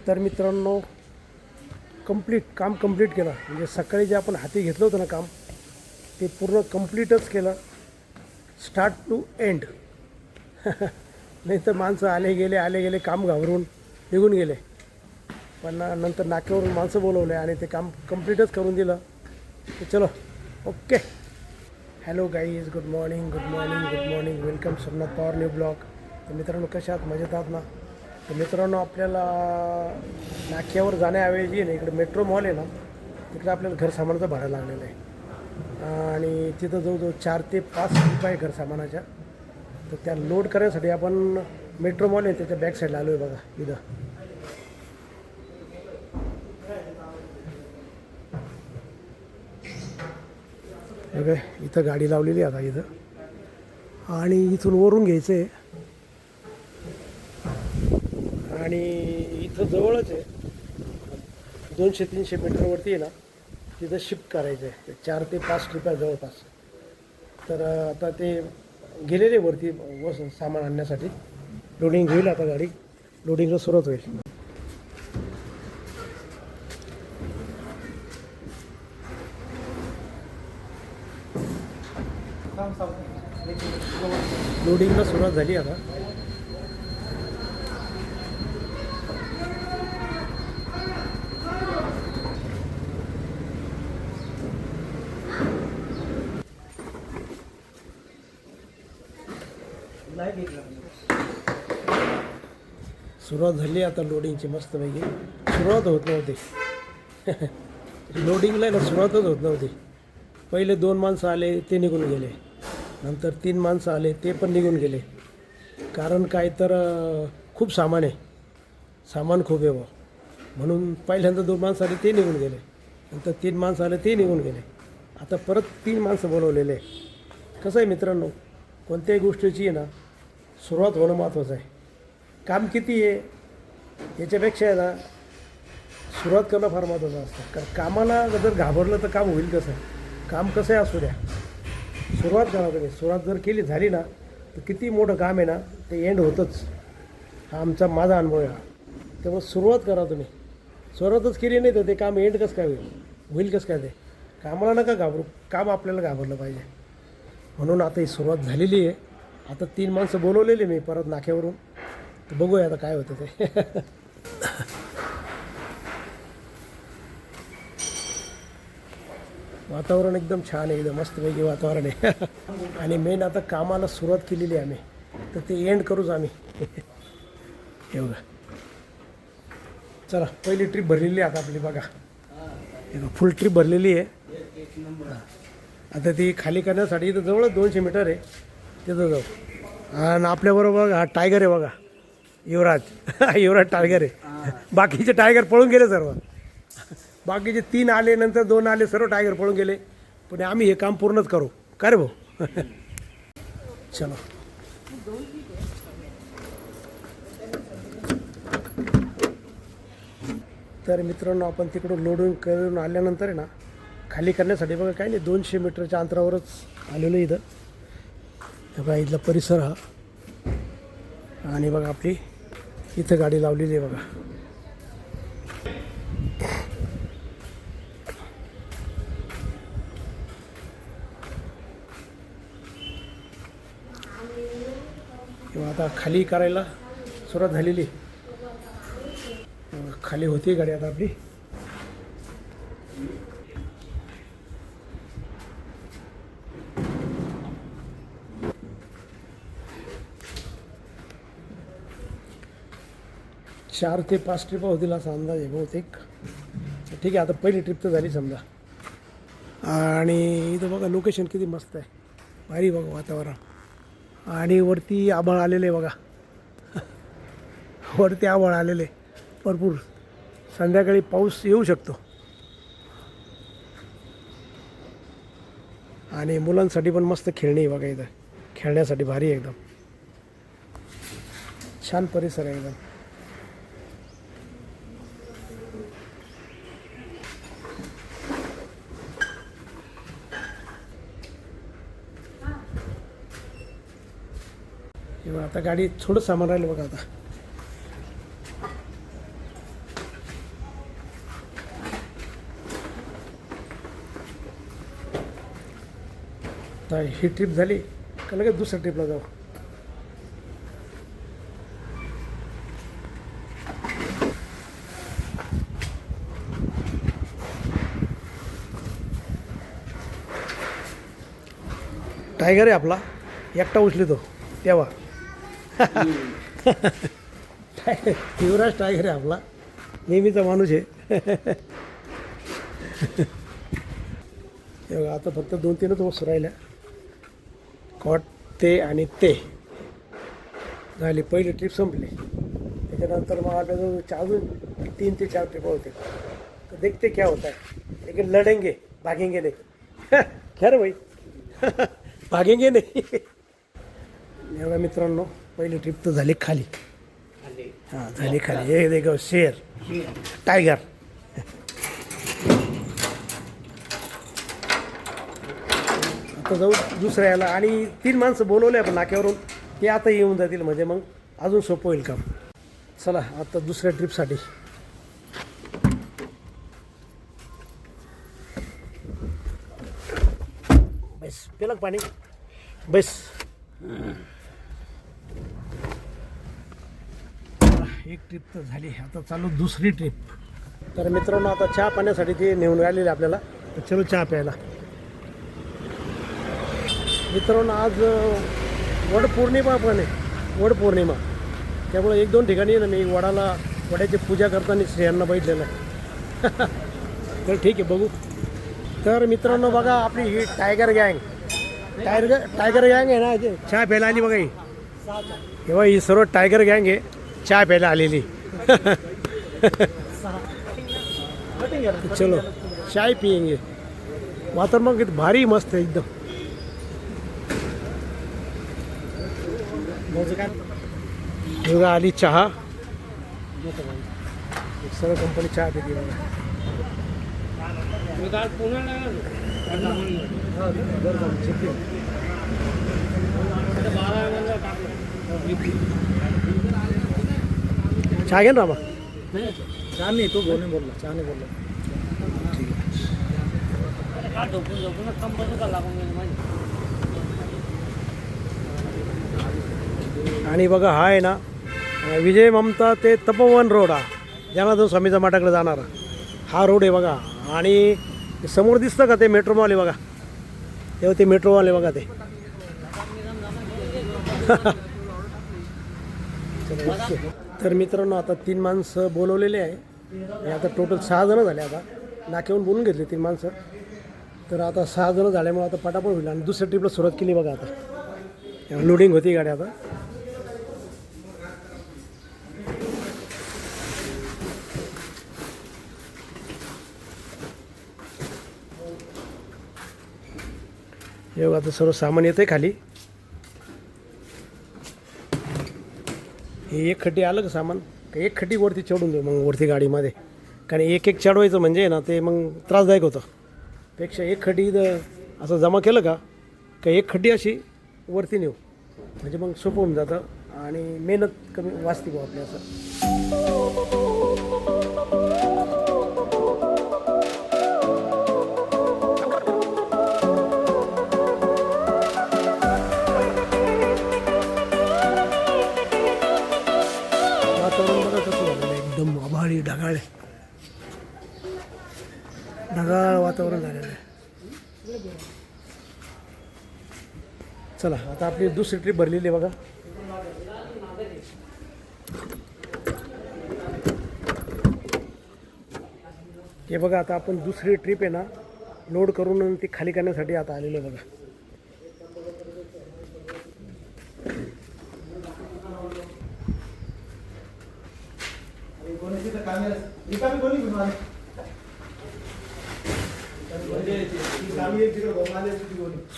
तर मित्रांनो काम कंप्लीट केलं. म्हणजे सकाळी जे आपण हाती घेतलं होतं ना काम, ते पूर्ण कंप्लीटच केलं, स्टार्ट टू एंड. नाही तर माणसं आले गेले काम घाबरून निघून गेले. पण नंतर नाक्यावरून माणसं बोलवले आणि ते काम कंप्लीटच करून दिलं. तर चलो okay. Hello guys, good morning. Welcome Somnath power new blog. तर मित्रांनो कशा आहात? मजेत आहात ना? तर मित्रांनो आपल्याला नाक्यावर जाण्याऐवजी ना इकडे मेट्रो मॉल आहे ना, तिकडे आपल्याला घर सामानाचं भाडं लागलेलं आहे आणि तिथं जवळजवळ 4 ते 5 रुपये आहे घर सामानाच्या. तर त्या लोड करण्यासाठी आपण मेट्रो मॉल आहे त्याच्या बॅक साईडला आलो आहे बघा. इथं गाडी लावलेली आता इथं, आणि इथून वरून घ्यायचं आहे आणि इथं जवळच आहे, 200-300 मीटरवरती आहे ना, तिथं शिफ्ट करायचं आहे. 4 ते 5 ट्रिपा जवळपास. तर आता ते गेलेले वरती सामान आणण्यासाठी. लोडिंग होईल आता, गाडी लोडिंगला सुरुवात होईल. लोडिंगला सुरुवात झाली आता. सुरुवात झाली आता लोडिंगची मस्तपैकी. सुरुवात होत नव्हती. लोडिंगला ना सुरुवातच होत नव्हती. पहिले 2 माणसं आले, ते निघून गेले. नंतर 3 माणसं आले, ते पण निघून गेले. कारण काय तर खूप सामान आहे, सामान खूप आहे म्हणून पहिल्यांदा 2 माणसं आले, ते निघून गेले. नंतर 3 माणसं आले, ते निघून गेले. आता परत 3 माणसं बोलवलेले. कसं आहे मित्रांनो, कोणत्याही गोष्टीची आहे ना सुरुवात होणं महत्त्वाचं आहे. काम किती आहे याच्यापेक्षा आहे ना सुरुवात करणं फार महत्त्वाचं असतं. कारण कामाला जर घाबरलं तर काम होईल कसं? काम कसं आहे असू द्या, सुरुवात करा तुम्ही. सुरुवात जर केली झाली ना तर किती मोठं काम आहे ना ते एंड होतंच. हा माझा अनुभव आहे हा. त्यामुळे सुरुवात करा तुम्ही. सुरुवातच केली नाही तर ते काम एंड कसं काय होईल कसं काय? ते कामाला नका घाबरू, काम आपल्याला घाबरलं पाहिजे. म्हणून आता ही सुरुवात झालेली आहे. आता 3 माणसं बोलवलेली मी परत नाक्यावरून. तर बघूया आता काय होतं ते. वातावरण एकदम छान आहे, एकदम मस्तपैकी वातावरण आहे. आणि मेन आता कामाला सुरुवात केलेली आहे आम्ही, तर ते एंड करूच आम्ही. एवढं चला, पहिली ट्रिप भरलेली आहे आता आपली बघा. फुल ट्रिप भरलेली आहे. आता ती खाली करण्यासाठी इथं जवळच 200 मीटर आहे, तिथं जाऊ. आणि आपल्याबरोबर हा टायगर आहे बघा, युवराज. युवराज टायगर आहे. बाकीचे टायगर पळून गेले सर्व. बाकीचे 3 आले, नंतर 2 आले, सर्व टायगर पळून गेले. पण आम्ही हे काम पूर्णच करू. का रे भाऊ? चलो. तर मित्रांनो आपण तिकडून लोडिंग करून आल्यानंतर आहे ना खाली करण्यासाठी बघा काही नाही 200 मीटरच्या अंतरावरच आलेलो इथं. बघा इथला परिसर हा. आणि बघा आपली इथं गाडी लावलेली आहे बघा. किंवा आता खाली करायला सुरुवात झालेली. खाली होती गाडी आता आपली. चार ते 5 ट्रिपा होतील असा अंदाज आहे बहुतेक. ठीक आहे, आता पहिली ट्रिप तर झाली समजा. आणि इथं बघा लोकेशन किती मस्त आहे, भारी बघा वातावरण. आणि वरती आभाळ आलेले बघा. वरती आभाळ आलेले भरपूर. संध्याकाळी पाऊस येऊ शकतो. आणि मुलांसाठी पण मस्त खेळणी बघा इथं, खेळण्यासाठी भारी आहे एकदम. छान परिसर आहे एकदम. आता गाडी थोडं सामान राहिलं बघा. आता तर ही ट्रिप झाली का लगेच दुसऱ्या ट्रिपला जाऊ. टायगर आहे आपला, एकटा उचलितो तेव्हा. युवराज टायगर आहे आपला, नेहमीचा माणूस आहे. हे बघा, आता फक्त 2-3च वस्तू राहिल्या. कॉट ते आणि ते झाली, पहिली ट्रिप संपली. त्याच्यानंतर मग आपल्याजवळ अजून 3 ते 4 ट्रिप होते. तर देखते क्या होता है, लेकिन लढेंगे, भागेंगे नाही. खरं भाई. भागेंगे नाही. एवढ्या मित्रांनो, पहिली ट्रिप तर झाली खाली. हां, झाली खाली. हे देखो शेर, टायगर. आता जाऊ दुसऱ्या याला. आणि 3 माणसं बोलवले आपण नाक्यावरून, ते आता येऊन जातील, म्हणजे मग अजून सोपं होईल काम. चला आता दुसऱ्या ट्रिपसाठी. बस पेलं पाणी, बस. एक ट्रिप तर झाली, आता चालू दुसरी ट्रिप. तर मित्रांनो, आता चहा पाण्यासाठी ते नेऊन आलेले आपल्याला. तर चलो चहा प्यायला. मित्रांनो, आज वडपौर्णिमा पण आहे, वडपौर्णिमा. त्यामुळे 1-2 ठिकाणी ना मी वड्याची पूजा करताना स्त्रियांना बघितलेलं आहे. तर ठीक आहे, बघू. तर मित्रांनो बघा, आपली ही टायगर गँग आहे ना, चहा प्यायला आली बघा. ही तेव्हा ही सर्व टायगर गँग आहे, चहा प्यायला आलेली. चलो चाय पियेंगे. वातावरण मग भारी मस्त आहे एकदम. बघा आली चहा. सर्व कंपनी चहा पिते बघा. चहा घे ना बाबा. चहा नाही, तो बोलून बोलला, चहा नाही बोलला. आणि बघा हा आहे ना, विजय ममता ते तपोवन रोड, हा जनार्दन स्वामीचा मठाकडे जाणारा हा रोड आहे बघा. आणि समोर दिसतं का ते मेट्रो मॉल आहे बघा, तेव्हा ते मेट्रो मॉल आहे बघा ते. तर मित्रांनो, आता 3 माणसं बोलवलेले आहे. आता टोटल 6 जण झाले. आता नाक्यावरून बोलून घेतले 3 माणसं. तर आता 6 जण झाल्यामुळे आता पटापट होईल. आणि दुसऱ्या ट्रिपला सुरुवात केली बघा. आता लोडिंग होती गाडी. आता हे बघा, आता सर्व सामान येतं आहे खाली. हे एक खड्डी आलं का सामान, का एक खड्डी वरती चढून देऊ मग वरती गाडीमध्ये. कारण एक चढवायचं म्हणजे ना ते मग त्रासदायक होतं. पेक्षा एक खड्डी असं जमा केलं का एक खड्डी अशी वरती नेऊ, म्हणजे मग सोपं होऊन जातं आणि मेहनत कमी वाचते भाऊ आपल्या. असं वातावरण बघा कसं झालेलं आहे, एकदम आभाळी ढगाळ वातावरण झालेलं आहे. चला आता आपली दुसरी ट्रिप भरलेली आहे बघा. हे बघा, आता आपण दुसरी ट्रिप आहे ना लोड करून ती खाली करण्यासाठी आता आलेलो आहे बघा.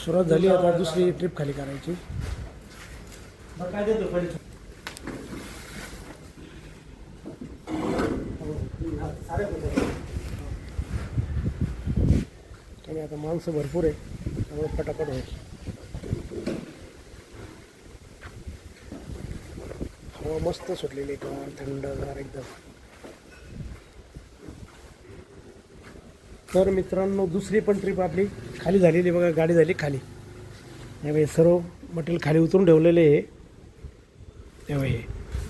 सुरुवात झाली, आता दुसरी ट्रिप खाली करायची. आणि आता माणसं भरपूर आहे त्यामुळे पटापट होईल. हवा मस्त सुटलेली आहे, थंडगार एकदम. तर मित्रांनो, दुसरी पण ट्रिप आपली खाली झालेली बघा. गाडी झाली खाली. त्यामुळे सर्व मटेरियल खाली उतरून ठेवलेले आहे त्यामुळे हे.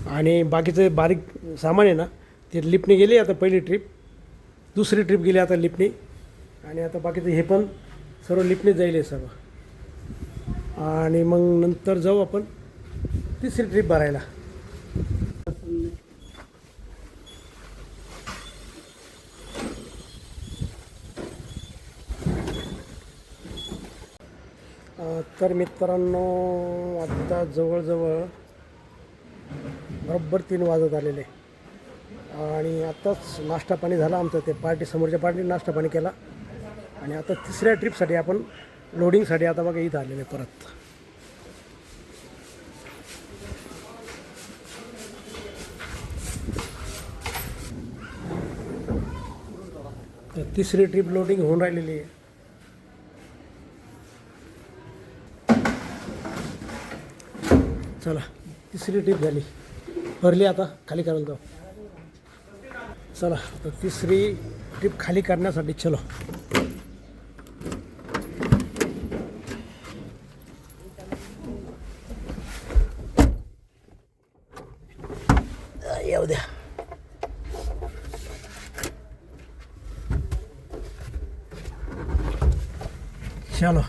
आणि बाकीचं बारीक सामान आहे ना ते लिफ्टने गेली आता पहिली ट्रिप, दुसरी ट्रिप गेली आता लिफ्टने, आणि आता बाकीचं हे पण सर्व लिफ्टने जाईल आहे सर्व. आणि मग नंतर जाऊ आपण तिसरी ट्रिप भरायला. तर मित्रांनो आत्ता जवळजवळ बरोबर 3 वाजत आलेले आणि आत्ताच नाश्ता पाणी झाला आमचं. ते पार्टी समोरच्या पार्टी नाश्ता पाणी केला आणि आता तिसऱ्या ट्रिपसाठी आपण लोडिंगसाठी आता बघा इथं आलेले परत. तर तिसरी ट्रिप लोडिंग होऊन राहिलेली आहे. चला तिसरी ट्रिप झाली, भरली, आता खाली करायला जाऊ. चला आता तिसरी ट्रिप खाली करण्यासाठी चलो. येऊ द्या. चलो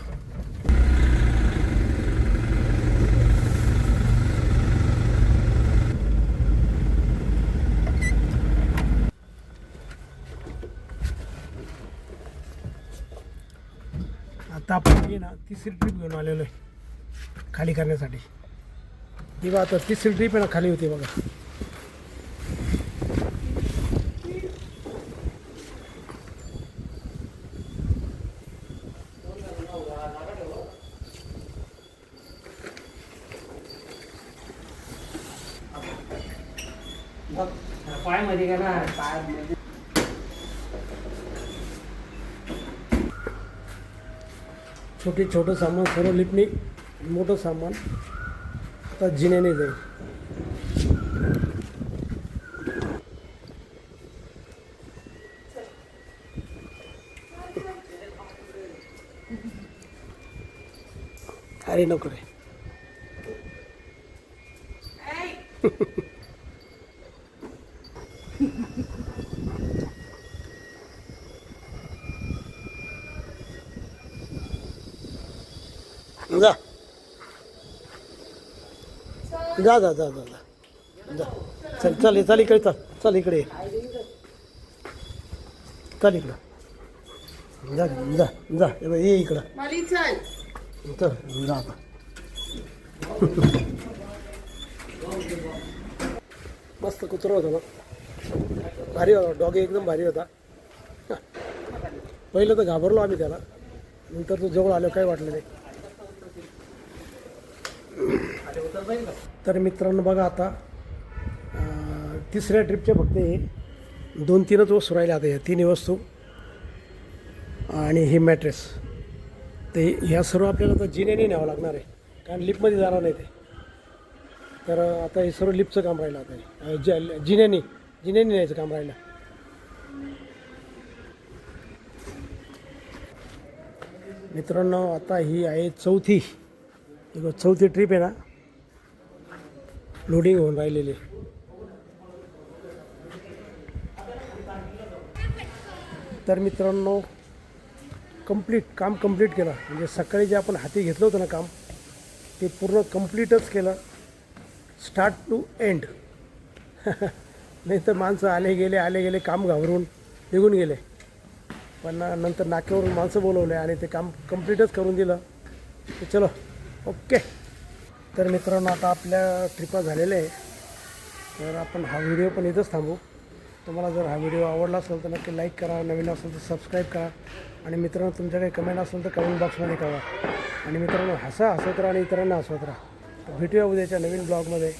आता आपण ना तिसरी ट्रिप घेऊन आलेलो आहे खाली करण्यासाठी. ती बघा आता तिसरी ट्रिप आहे ना खाली होती बघा. पायामध्ये का ना पायामध्ये छोटं सामान सर्व लिफ्टने, मोठं सामान आता जिन्याने जाईल. अरे नको रे. जा जा जा जा जा जा चल चल चल इकडे चल चल इकडे चल इकडं जा जा जा ये इकडं चल जा आता. मस्त कुत्रा होता ना, भारी होता डॉगी, एकदम भारी होता. पहिलं तर घाबरलो आम्ही त्याला, नंतर तो जवळ आलो काही वाटलं नाही. तर मित्रांनो बघा आता तिसऱ्या ट्रिपच्या फक्त हे 2-3च वस्तू राहिल्या आता, ह्या 3 वस्तू आणि हे मॅट्रेस. ते ह्या सर्व आपल्याला तर जिन्याने न्यावं लागणार आहे कारण लिफ्टमध्ये जाणार नाही ते. तर आता हे सर्व लिफ्टचं काम राहिलं आता, जिन्याने न्यायचं काम राहिलं. मित्रांनो आता ही आहे चौथी ट्रिप आहे ना लोडिंग होऊन राहिलेली. तर मित्रांनो काम कंप्लीट केलं, म्हणजे सकाळी जे आपण हाती घेतलं होतं ना काम ते पूर्ण कंप्लीटच केलं, स्टार्ट टू एंड. नाही तर माणसं आले गेले काम घाबरून निघून गेले, पण नंतर नाक्यावरून माणसं बोलवले आणि ते काम कंप्लीटच करून दिलं. तर चलो ओके. तर मित्रांनो आता आपल्या ट्रिपा झालेल्या आहे, तर आपण हा व्हिडिओ पण इथंच थांबू. तुम्हाला जर हा व्हिडिओ आवडला असेल तर नक्की लाईक करा, नवीन असेल तर सबस्क्राईब करा, आणि मित्रांनो तुमच्या काही कमेंट असेल तर कमेंट बॉक्समध्ये कळवा. आणि मित्रांनो हसत राहा आणि इतरांना हसवत राहा. भेटूया उद्याच्या नवीन ब्लॉगमध्ये.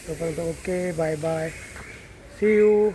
तोपर्यंत okay, bye bye, see you.